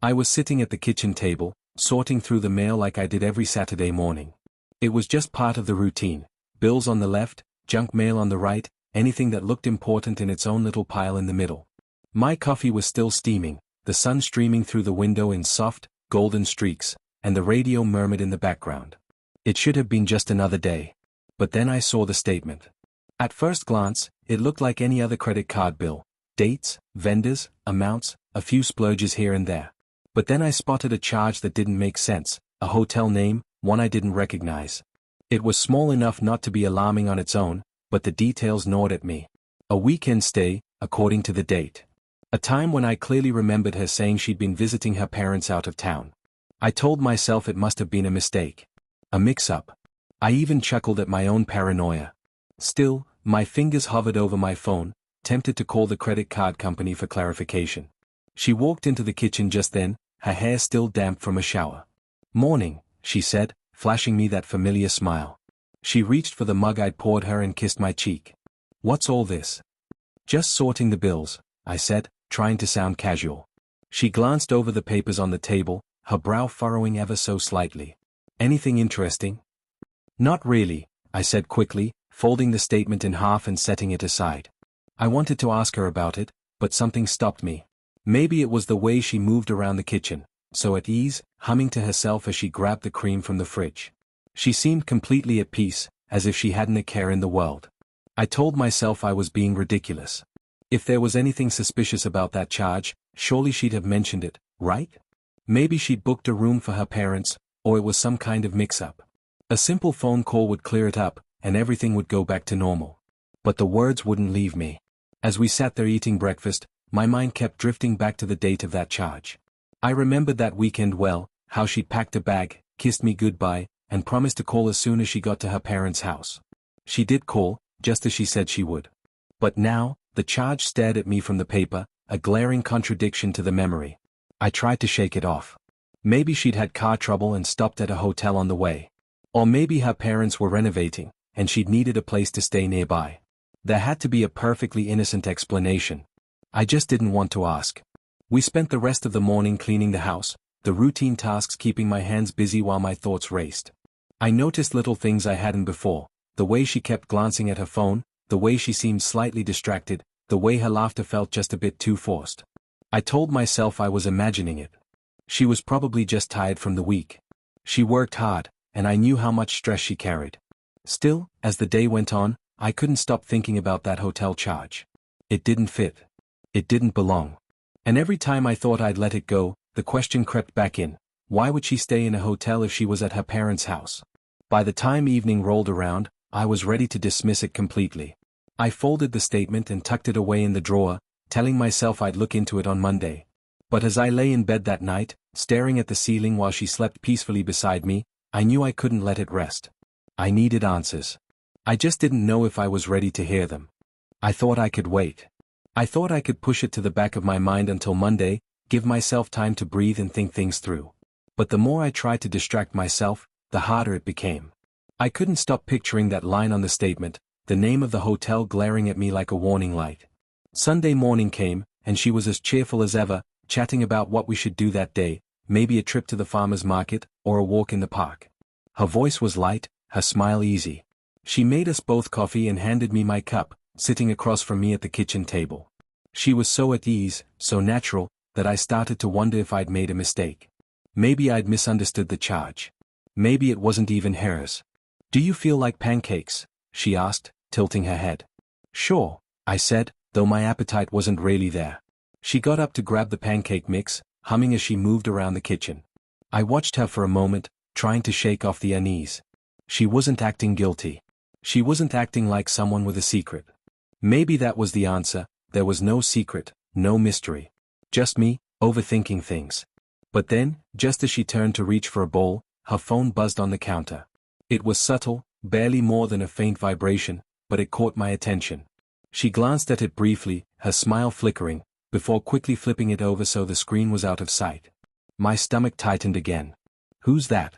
I was sitting at the kitchen table, sorting through the mail like I did every Saturday morning. It was just part of the routine. Bills on the left, junk mail on the right, anything that looked important in its own little pile in the middle. My coffee was still steaming, the sun streaming through the window in soft, golden streaks, and the radio murmured in the background. It should have been just another day. But then I saw the statement. At first glance, it looked like any other credit card bill. Dates, vendors, amounts, a few splurges here and there. But then I spotted a charge that didn't make sense, a hotel name, one I didn't recognize. It was small enough not to be alarming on its own, but the details gnawed at me. A weekend stay, according to the date. A time when I clearly remembered her saying she'd been visiting her parents out of town. I told myself it must have been a mistake. A mix-up. I even chuckled at my own paranoia. Still, my fingers hovered over my phone, tempted to call the credit card company for clarification. She walked into the kitchen just then, her hair still damp from a shower. "Morning," she said, flashing me that familiar smile. She reached for the mug I'd poured her and kissed my cheek. "What's all this?" "Just sorting the bills," I said, trying to sound casual. She glanced over the papers on the table, her brow furrowing ever so slightly. "Anything interesting?" "Not really," I said quickly, folding the statement in half and setting it aside. I wanted to ask her about it, but something stopped me. Maybe it was the way she moved around the kitchen, so at ease, humming to herself as she grabbed the cream from the fridge. She seemed completely at peace, as if she hadn't a care in the world. I told myself I was being ridiculous. If there was anything suspicious about that charge, surely she'd have mentioned it, right? Maybe she'd booked a room for her parents, or it was some kind of mix-up. A simple phone call would clear it up, and everything would go back to normal. But the words wouldn't leave me. As we sat there eating breakfast, my mind kept drifting back to the date of that charge. I remembered that weekend well, how she'd packed a bag, kissed me goodbye, and promised to call as soon as she got to her parents' house. She did call, just as she said she would. But now, the charge stared at me from the paper, a glaring contradiction to the memory. I tried to shake it off. Maybe she'd had car trouble and stopped at a hotel on the way. Or maybe her parents were renovating, and she'd needed a place to stay nearby. There had to be a perfectly innocent explanation. I just didn't want to ask. We spent the rest of the morning cleaning the house, the routine tasks keeping my hands busy while my thoughts raced. I noticed little things I hadn't before, the way she kept glancing at her phone, the way she seemed slightly distracted, the way her laughter felt just a bit too forced. I told myself I was imagining it. She was probably just tired from the week. She worked hard, and I knew how much stress she carried. Still, as the day went on, I couldn't stop thinking about that hotel charge. It didn't fit. It didn't belong. And every time I thought I'd let it go, the question crept back in. Why would she stay in a hotel if she was at her parents' house? By the time evening rolled around, I was ready to dismiss it completely. I folded the statement and tucked it away in the drawer, telling myself I'd look into it on Monday. But as I lay in bed that night, staring at the ceiling while she slept peacefully beside me, I knew I couldn't let it rest. I needed answers. I just didn't know if I was ready to hear them. I thought I could wait. I thought I could push it to the back of my mind until Monday, give myself time to breathe and think things through. But the more I tried to distract myself, the harder it became. I couldn't stop picturing that line on the statement, the name of the hotel glaring at me like a warning light. Sunday morning came, and she was as cheerful as ever, chatting about what we should do that day, maybe a trip to the farmer's market, or a walk in the park. Her voice was light, her smile easy. She made us both coffee and handed me my cup, sitting across from me at the kitchen table. She was so at ease, so natural, that I started to wonder if I'd made a mistake. Maybe I'd misunderstood the charge. Maybe it wasn't even hers. "Do you feel like pancakes?" she asked, tilting her head. "Sure," I said, though my appetite wasn't really there. She got up to grab the pancake mix, humming as she moved around the kitchen. I watched her for a moment, trying to shake off the unease. She wasn't acting guilty. She wasn't acting like someone with a secret. Maybe that was the answer. There was no secret, no mystery. Just me, overthinking things. But then, just as she turned to reach for a bowl, her phone buzzed on the counter. It was subtle, barely more than a faint vibration, but it caught my attention. She glanced at it briefly, her smile flickering, before quickly flipping it over so the screen was out of sight. My stomach tightened again. "Who's that?"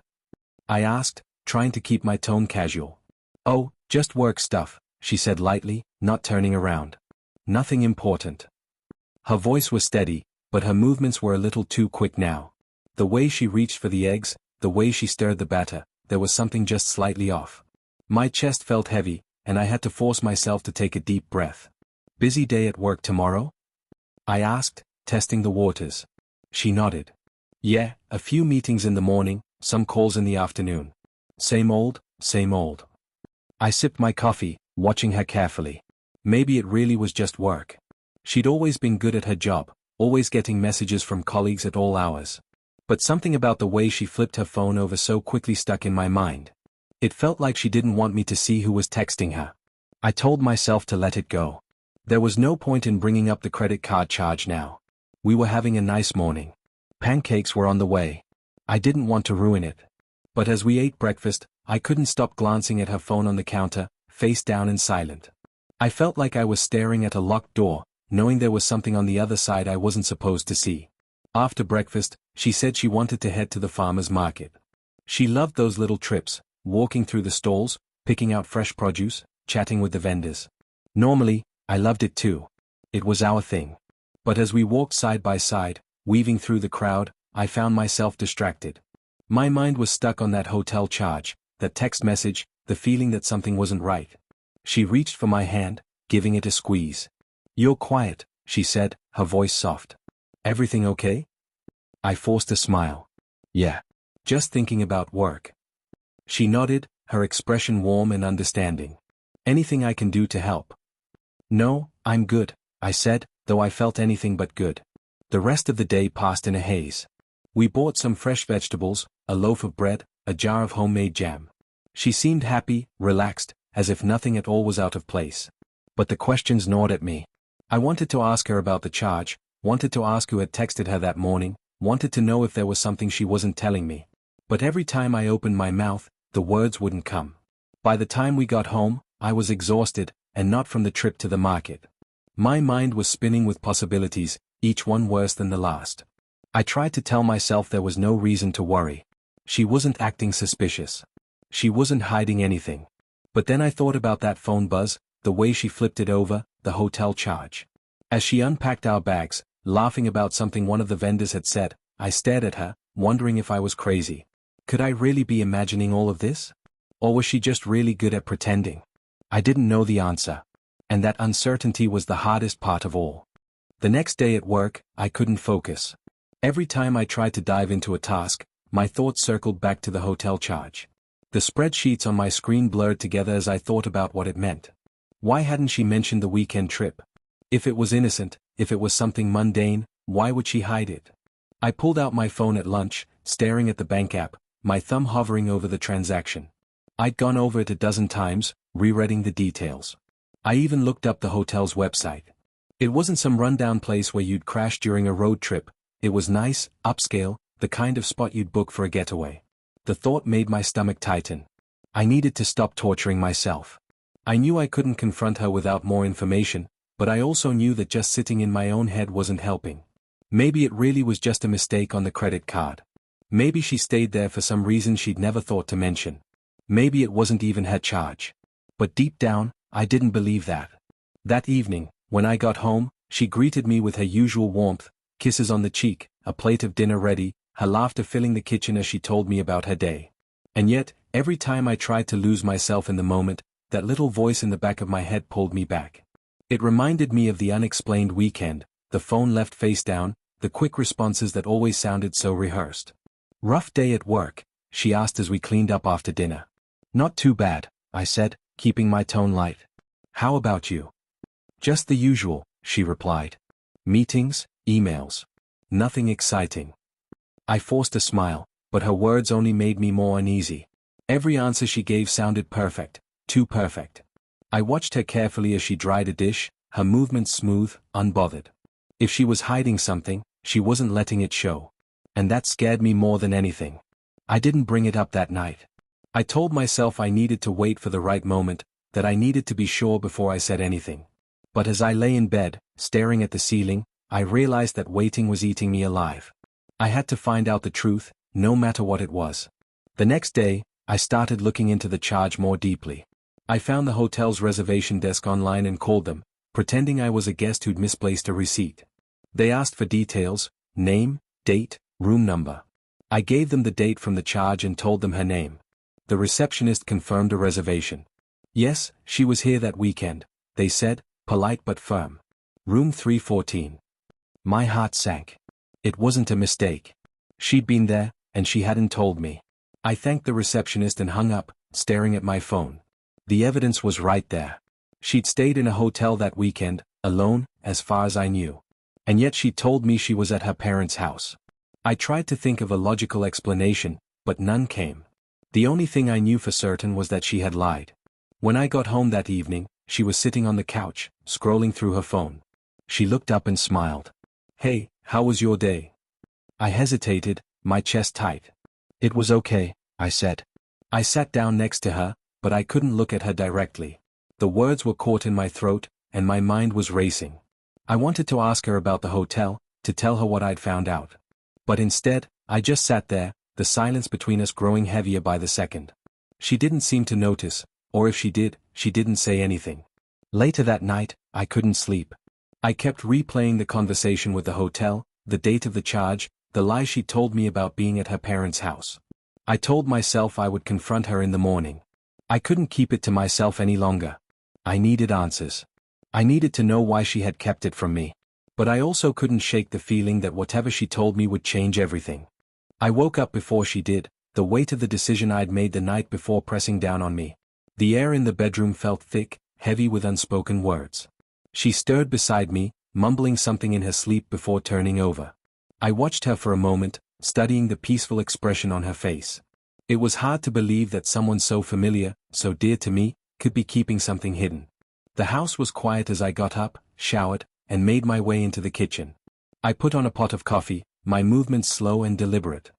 I asked, trying to keep my tone casual. "Oh, just work stuff," she said lightly, not turning around. "Nothing important." Her voice was steady, but her movements were a little too quick now. The way she reached for the eggs, the way she stirred the batter, there was something just slightly off. My chest felt heavy, and I had to force myself to take a deep breath. Busy day at work tomorrow? I asked, testing the waters. She nodded. Yeah, a few meetings in the morning, some calls in the afternoon. Same old, same old. I sipped my coffee, watching her carefully. Maybe it really was just work. She'd always been good at her job, always getting messages from colleagues at all hours. But something about the way she flipped her phone over so quickly stuck in my mind. It felt like she didn't want me to see who was texting her. I told myself to let it go. There was no point in bringing up the credit card charge now. We were having a nice morning. Pancakes were on the way. I didn't want to ruin it. But as we ate breakfast, I couldn't stop glancing at her phone on the counter, face down and silent. I felt like I was staring at a locked door, knowing there was something on the other side I wasn't supposed to see. After breakfast, she said she wanted to head to the farmer's market. She loved those little trips, walking through the stalls, picking out fresh produce, chatting with the vendors. Normally, I loved it too. It was our thing. But as we walked side by side, weaving through the crowd, I found myself distracted. My mind was stuck on that hotel charge, that text message, the feeling that something wasn't right. She reached for my hand, giving it a squeeze. "You're quiet," she said, her voice soft. "Everything okay?" I forced a smile. "Yeah. Just thinking about work." She nodded, her expression warm and understanding. "Anything I can do to help?" "No, I'm good," I said, though I felt anything but good. The rest of the day passed in a haze. We bought some fresh vegetables, a loaf of bread, a jar of homemade jam. She seemed happy, relaxed, as if nothing at all was out of place. But the questions gnawed at me. I wanted to ask her about the charge, wanted to ask who had texted her that morning, wanted to know if there was something she wasn't telling me. But every time I opened my mouth, the words wouldn't come. By the time we got home, I was exhausted, and not from the trip to the market. My mind was spinning with possibilities, each one worse than the last. I tried to tell myself there was no reason to worry. She wasn't acting suspicious. She wasn't hiding anything. But then I thought about that phone buzz, the way she flipped it over, the hotel charge. As she unpacked our bags, laughing about something one of the vendors had said, I stared at her, wondering if I was crazy. Could I really be imagining all of this? Or was she just really good at pretending? I didn't know the answer. And that uncertainty was the hardest part of all. The next day at work, I couldn't focus. Every time I tried to dive into a task, my thoughts circled back to the hotel charge. The spreadsheets on my screen blurred together as I thought about what it meant. Why hadn't she mentioned the weekend trip? If it was innocent, if it was something mundane, why would she hide it? I pulled out my phone at lunch, staring at the bank app, my thumb hovering over the transaction. I'd gone over it a dozen times, rereading the details. I even looked up the hotel's website. It wasn't some rundown place where you'd crash during a road trip. It was nice, upscale, the kind of spot you'd book for a getaway. The thought made my stomach tighten. I needed to stop torturing myself. I knew I couldn't confront her without more information, but I also knew that just sitting in my own head wasn't helping. Maybe it really was just a mistake on the credit card. Maybe she stayed there for some reason she'd never thought to mention. Maybe it wasn't even her charge. But deep down, I didn't believe that. That evening, when I got home, she greeted me with her usual warmth, kisses on the cheek, a plate of dinner ready, her laughter filling the kitchen as she told me about her day. And yet, every time I tried to lose myself in the moment, that little voice in the back of my head pulled me back. It reminded me of the unexplained weekend, the phone left face down, the quick responses that always sounded so rehearsed. "Rough day at work?" she asked as we cleaned up after dinner. "Not too bad," I said, keeping my tone light. "How about you?" "Just the usual," she replied. "Meetings, emails. Nothing exciting." I forced a smile, but her words only made me more uneasy. Every answer she gave sounded perfect, too perfect. I watched her carefully as she dried a dish, her movements smooth, unbothered. If she was hiding something, she wasn't letting it show. And that scared me more than anything. I didn't bring it up that night. I told myself I needed to wait for the right moment, that I needed to be sure before I said anything. But as I lay in bed, staring at the ceiling, I realized that waiting was eating me alive. I had to find out the truth, no matter what it was. The next day, I started looking into the charge more deeply. I found the hotel's reservation desk online and called them, pretending I was a guest who'd misplaced a receipt. They asked for details, name, date, room number. I gave them the date from the charge and told them her name. The receptionist confirmed a reservation. Yes, she was here that weekend, they said, polite but firm. Room 314. My heart sank. It wasn't a mistake. She'd been there, and she hadn't told me. I thanked the receptionist and hung up, staring at my phone. The evidence was right there. She'd stayed in a hotel that weekend, alone, as far as I knew. And yet she told me she was at her parents' house. I tried to think of a logical explanation, but none came. The only thing I knew for certain was that she had lied. When I got home that evening, she was sitting on the couch, scrolling through her phone. She looked up and smiled. "Hey, how was your day?" I hesitated, my chest tight. "It was okay," I said. I sat down next to her, but I couldn't look at her directly. The words were caught in my throat, and my mind was racing. I wanted to ask her about the hotel, to tell her what I'd found out. But instead, I just sat there, the silence between us growing heavier by the second. She didn't seem to notice, or if she did, she didn't say anything. Later that night, I couldn't sleep. I kept replaying the conversation with the hotel, the date of the charge, the lie she told me about being at her parents' house. I told myself I would confront her in the morning. I couldn't keep it to myself any longer. I needed answers. I needed to know why she had kept it from me. But I also couldn't shake the feeling that whatever she told me would change everything. I woke up before she did, the weight of the decision I'd made the night before pressing down on me. The air in the bedroom felt thick, heavy with unspoken words. She stirred beside me, mumbling something in her sleep before turning over. I watched her for a moment, studying the peaceful expression on her face. It was hard to believe that someone so familiar, so dear to me, could be keeping something hidden. The house was quiet as I got up, showered, and made my way into the kitchen. I put on a pot of coffee, my movements slow and deliberate.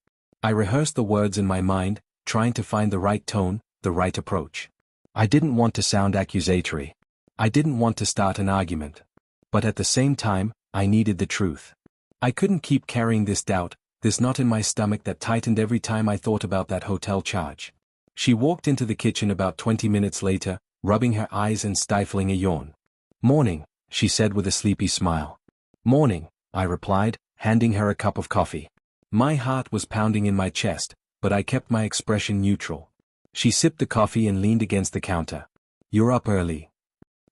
I rehearsed the words in my mind, trying to find the right tone, the right approach. I didn't want to sound accusatory. I didn't want to start an argument. But at the same time, I needed the truth. I couldn't keep carrying this doubt, this knot in my stomach that tightened every time I thought about that hotel charge. She walked into the kitchen about 20 minutes later, rubbing her eyes and stifling a yawn. "Morning," she said with a sleepy smile. "Morning," I replied, handing her a cup of coffee. My heart was pounding in my chest, but I kept my expression neutral. She sipped the coffee and leaned against the counter. "You're up early."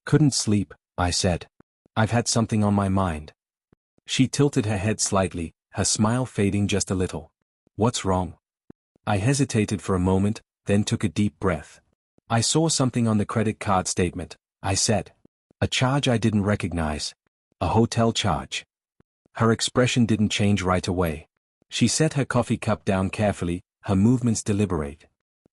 "Couldn't sleep," I said. "I've had something on my mind." She tilted her head slightly, her smile fading just a little. "What's wrong?" I hesitated for a moment, then took a deep breath. "I saw something on the credit card statement," I said. "A charge I didn't recognize. A hotel charge." Her expression didn't change right away. She set her coffee cup down carefully, her movements deliberate.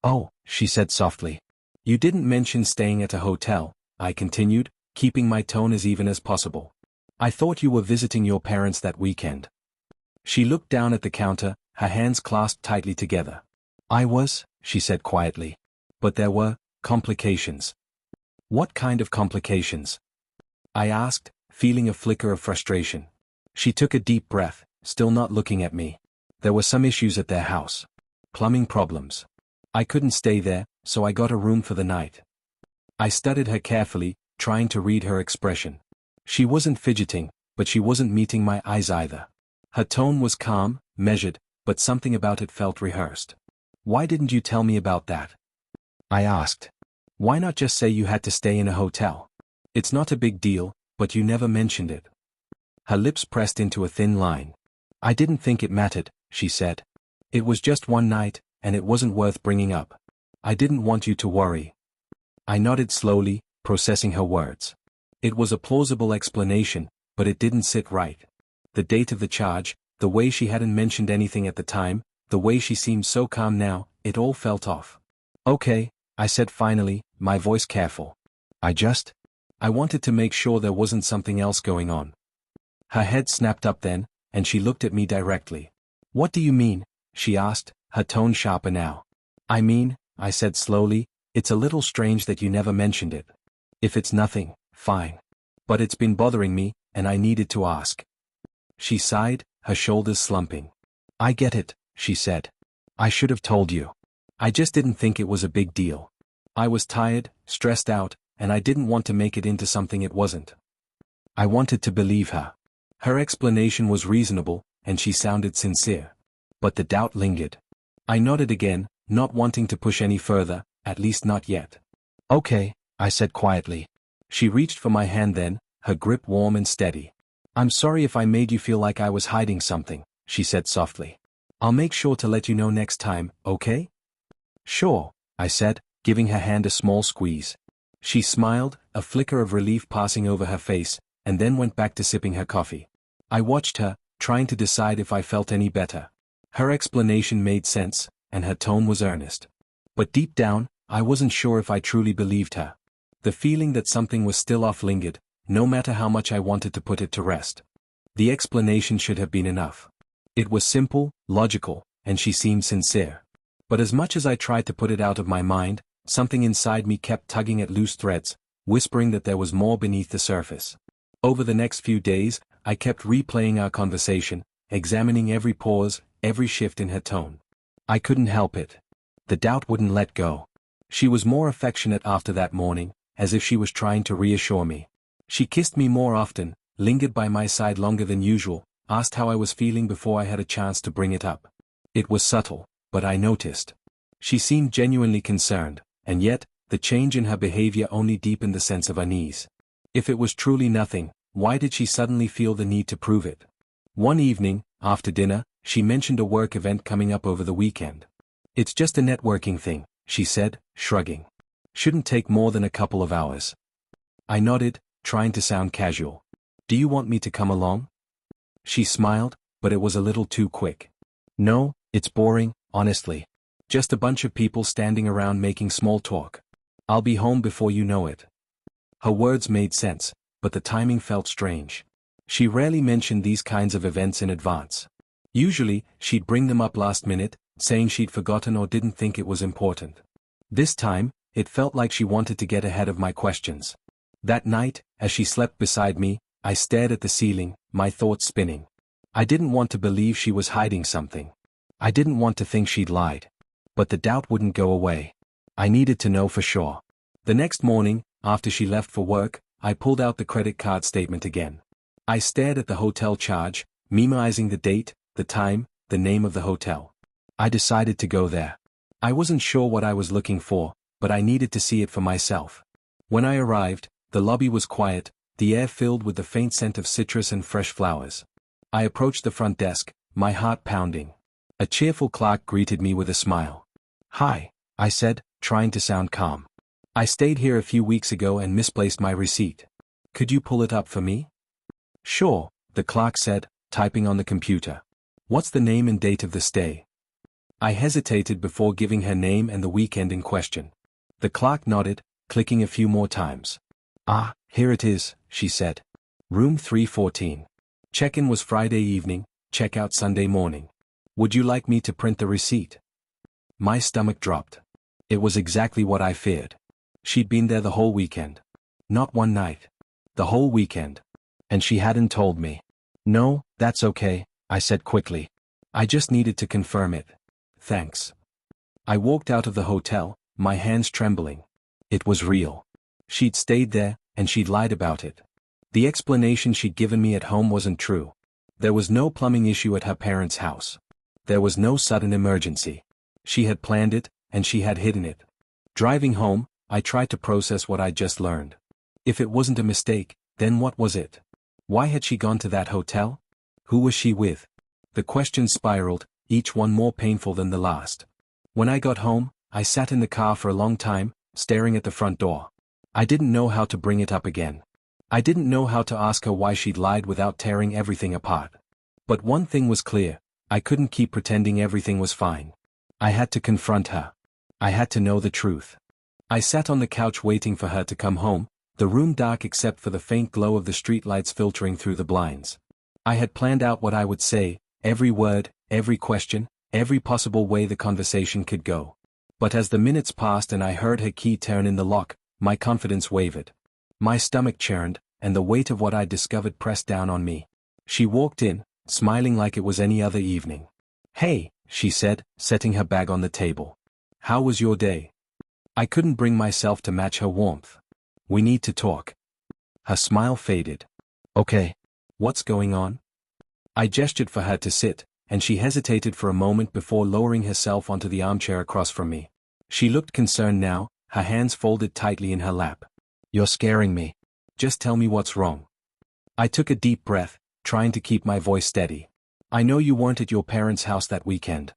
"Oh," she said softly. "You didn't mention staying at a hotel," I continued, keeping my tone as even as possible. "I thought you were visiting your parents that weekend." She looked down at the counter, her hands clasped tightly together. "I was," she said quietly. "But there were complications." "What kind of complications?" I asked, feeling a flicker of frustration. She took a deep breath, still not looking at me. "There were some issues at their house. Plumbing problems. I couldn't stay there, so I got a room for the night." I studied her carefully, trying to read her expression. She wasn't fidgeting, but she wasn't meeting my eyes either. Her tone was calm, measured, but something about it felt rehearsed. "Why didn't you tell me about that?" I asked. "Why not just say you had to stay in a hotel? It's not a big deal, but you never mentioned it." Her lips pressed into a thin line. "I didn't think it mattered," she said. "It was just one night, and it wasn't worth bringing up. I didn't want you to worry." I nodded slowly, processing her words. It was a plausible explanation, but it didn't sit right. The date of the charge, the way she hadn't mentioned anything at the time, the way she seemed so calm now, it all felt off. "Okay," I said finally, my voice careful. I wanted to make sure there wasn't something else going on." Her head snapped up then, and she looked at me directly. "What do you mean?" she asked, her tone sharper now. "I mean," I said slowly, "it's a little strange that you never mentioned it. If it's nothing, fine. But it's been bothering me, and I needed to ask." She sighed, her shoulders slumping. "I get it," she said. "I should have told you. I just didn't think it was a big deal. I was tired, stressed out, and I didn't want to make it into something it wasn't." I wanted to believe her. Her explanation was reasonable, and she sounded sincere. But the doubt lingered. I nodded again, not wanting to push any further, at least not yet. "Okay," I said quietly. She reached for my hand then, her grip warm and steady. "I'm sorry if I made you feel like I was hiding something," she said softly. "I'll make sure to let you know next time, okay?" "Sure," I said, giving her hand a small squeeze. She smiled, a flicker of relief passing over her face, and then went back to sipping her coffee. I watched her, trying to decide if I felt any better. Her explanation made sense, and her tone was earnest. But deep down, I wasn't sure if I truly believed her. The feeling that something was still off lingered, no matter how much I wanted to put it to rest. The explanation should have been enough. It was simple, logical, and she seemed sincere. But as much as I tried to put it out of my mind, something inside me kept tugging at loose threads, whispering that there was more beneath the surface. Over the next few days, I kept replaying our conversation, examining every pause, every shift in her tone. I couldn't help it. The doubt wouldn't let go. She was more affectionate after that morning, as if she was trying to reassure me. She kissed me more often, lingered by my side longer than usual, asked how I was feeling before I had a chance to bring it up. It was subtle, but I noticed. She seemed genuinely concerned, and yet, the change in her behavior only deepened the sense of unease. If it was truly nothing, why did she suddenly feel the need to prove it? One evening, after dinner, she mentioned a work event coming up over the weekend. "It's just a networking thing," she said, shrugging. "Shouldn't take more than a couple of hours." I nodded, trying to sound casual. "Do you want me to come along?" She smiled, but it was a little too quick. "No, it's boring, honestly. Just a bunch of people standing around making small talk. I'll be home before you know it." Her words made sense, but the timing felt strange. She rarely mentioned these kinds of events in advance. Usually, she'd bring them up last minute, saying she'd forgotten or didn't think it was important. This time, it felt like she wanted to get ahead of my questions. That night, as she slept beside me, I stared at the ceiling, my thoughts spinning. I didn't want to believe she was hiding something. I didn't want to think she'd lied. But the doubt wouldn't go away. I needed to know for sure. The next morning, after she left for work, I pulled out the credit card statement again. I stared at the hotel charge, memorizing the date, the time, the name of the hotel. I decided to go there. I wasn't sure what I was looking for, but I needed to see it for myself. When I arrived, the lobby was quiet, the air filled with the faint scent of citrus and fresh flowers. I approached the front desk, my heart pounding. A cheerful clerk greeted me with a smile. "Hi," I said, trying to sound calm. "I stayed here a few weeks ago and misplaced my receipt. Could you pull it up for me?" "Sure," the clerk said, typing on the computer. "What's the name and date of the stay?" I hesitated before giving her name and the weekend in question. The clerk nodded, clicking a few more times. "Ah, here it is," she said. "Room 314. Check-in was Friday evening, check-out Sunday morning. Would you like me to print the receipt?" My stomach dropped. It was exactly what I feared. She'd been there the whole weekend. Not one night. The whole weekend. And she hadn't told me. "No, that's okay," I said quickly. "I just needed to confirm it. Thanks." I walked out of the hotel, my hands trembling. It was real. She'd stayed there, and she'd lied about it. The explanation she'd given me at home wasn't true. There was no plumbing issue at her parents' house. There was no sudden emergency. She had planned it, and she had hidden it. Driving home, I tried to process what I'd just learned. If it wasn't a mistake, then what was it? Why had she gone to that hotel? Who was she with? The questions spiraled, each one more painful than the last. When I got home, I sat in the car for a long time, staring at the front door. I didn't know how to bring it up again. I didn't know how to ask her why she'd lied without tearing everything apart. But one thing was clear, I couldn't keep pretending everything was fine. I had to confront her. I had to know the truth. I sat on the couch waiting for her to come home, the room dark except for the faint glow of the streetlights filtering through the blinds. I had planned out what I would say, every word, every question, every possible way the conversation could go. But as the minutes passed and I heard her key turn in the lock, my confidence wavered. My stomach churned, and the weight of what I'd discovered pressed down on me. She walked in, smiling like it was any other evening. "Hey," she said, setting her bag on the table. "How was your day?" I couldn't bring myself to match her warmth. "We need to talk." Her smile faded. "Okay. What's going on?" I gestured for her to sit, and she hesitated for a moment before lowering herself onto the armchair across from me. She looked concerned now, her hands folded tightly in her lap. "You're scaring me. Just tell me what's wrong." I took a deep breath, trying to keep my voice steady. "I know you weren't at your parents' house that weekend."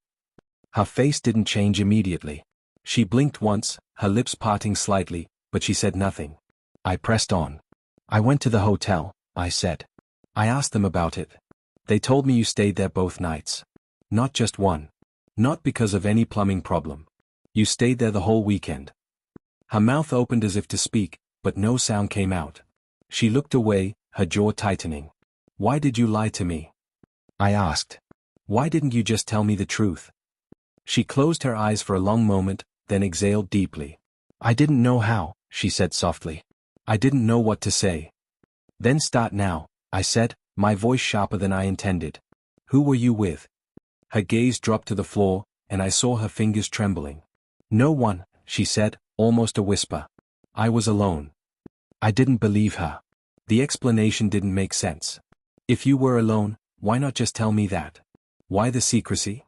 Her face didn't change immediately. She blinked once, her lips parting slightly, but she said nothing. I pressed on. "I went to the hotel," I said. "I asked them about it. They told me you stayed there both nights. Not just one. Not because of any plumbing problem. You stayed there the whole weekend." Her mouth opened as if to speak, but no sound came out. She looked away, her jaw tightening. "Why did you lie to me?" I asked. "Why didn't you just tell me the truth?" She closed her eyes for a long moment, then exhaled deeply. "I didn't know how," she said softly. "I didn't know what to say." "Then start now," I said, my voice sharper than I intended. "Who were you with?" Her gaze dropped to the floor, and I saw her fingers trembling. "No one," she said, almost a whisper. "I was alone." I didn't believe her. The explanation didn't make sense. "If you were alone, why not just tell me that? Why the secrecy?"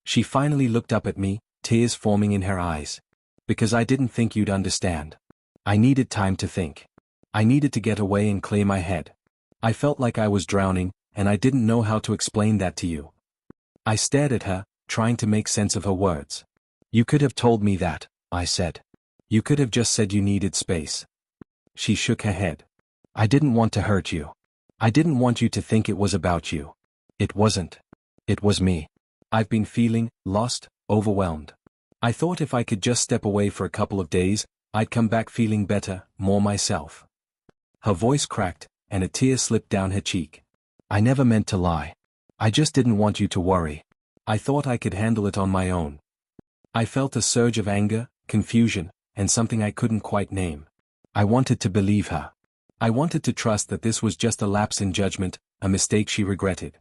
She finally looked up at me, tears forming in her eyes. "Because I didn't think you'd understand. I needed time to think. I needed to get away and clear my head. I felt like I was drowning, and I didn't know how to explain that to you." I stared at her, trying to make sense of her words. "You could have told me that," I said. "You could have just said you needed space." She shook her head. "I didn't want to hurt you. I didn't want you to think it was about you. It wasn't. It was me. I've been feeling lost, overwhelmed. I thought if I could just step away for a couple of days, I'd come back feeling better, more myself." Her voice cracked, and a tear slipped down her cheek. "I never meant to lie. I just didn't want you to worry. I thought I could handle it on my own." I felt a surge of anger, confusion, and something I couldn't quite name. I wanted to believe her. I wanted to trust that this was just a lapse in judgment, a mistake she regretted.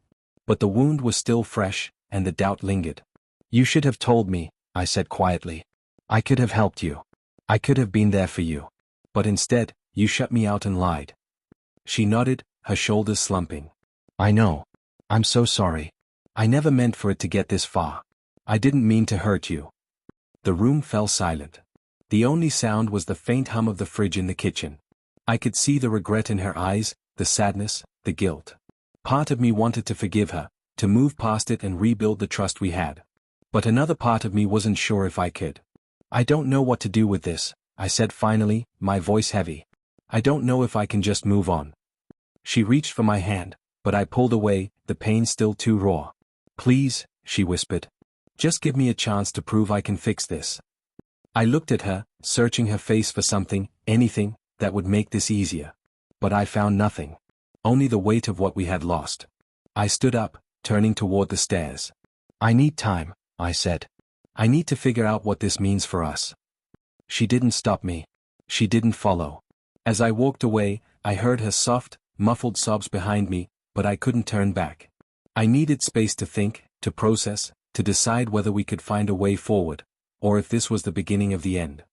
But the wound was still fresh, and the doubt lingered. "You should have told me," I said quietly. "I could have helped you. I could have been there for you. But instead, you shut me out and lied." She nodded, her shoulders slumping. "I know. I'm so sorry. I never meant for it to get this far. I didn't mean to hurt you." The room fell silent. The only sound was the faint hum of the fridge in the kitchen. I could see the regret in her eyes, the sadness, the guilt. Part of me wanted to forgive her, to move past it and rebuild the trust we had. But another part of me wasn't sure if I could. "I don't know what to do with this," I said finally, my voice heavy. "I don't know if I can just move on." She reached for my hand, but I pulled away, the pain still too raw. "Please," she whispered. "Just give me a chance to prove I can fix this." I looked at her, searching her face for something, anything, that would make this easier. But I found nothing. Only the weight of what we had lost. I stood up, turning toward the stairs. "I need time," I said. "I need to figure out what this means for us." She didn't stop me. She didn't follow. As I walked away, I heard her soft, muffled sobs behind me, but I couldn't turn back. I needed space to think, to process, to decide whether we could find a way forward, or if this was the beginning of the end.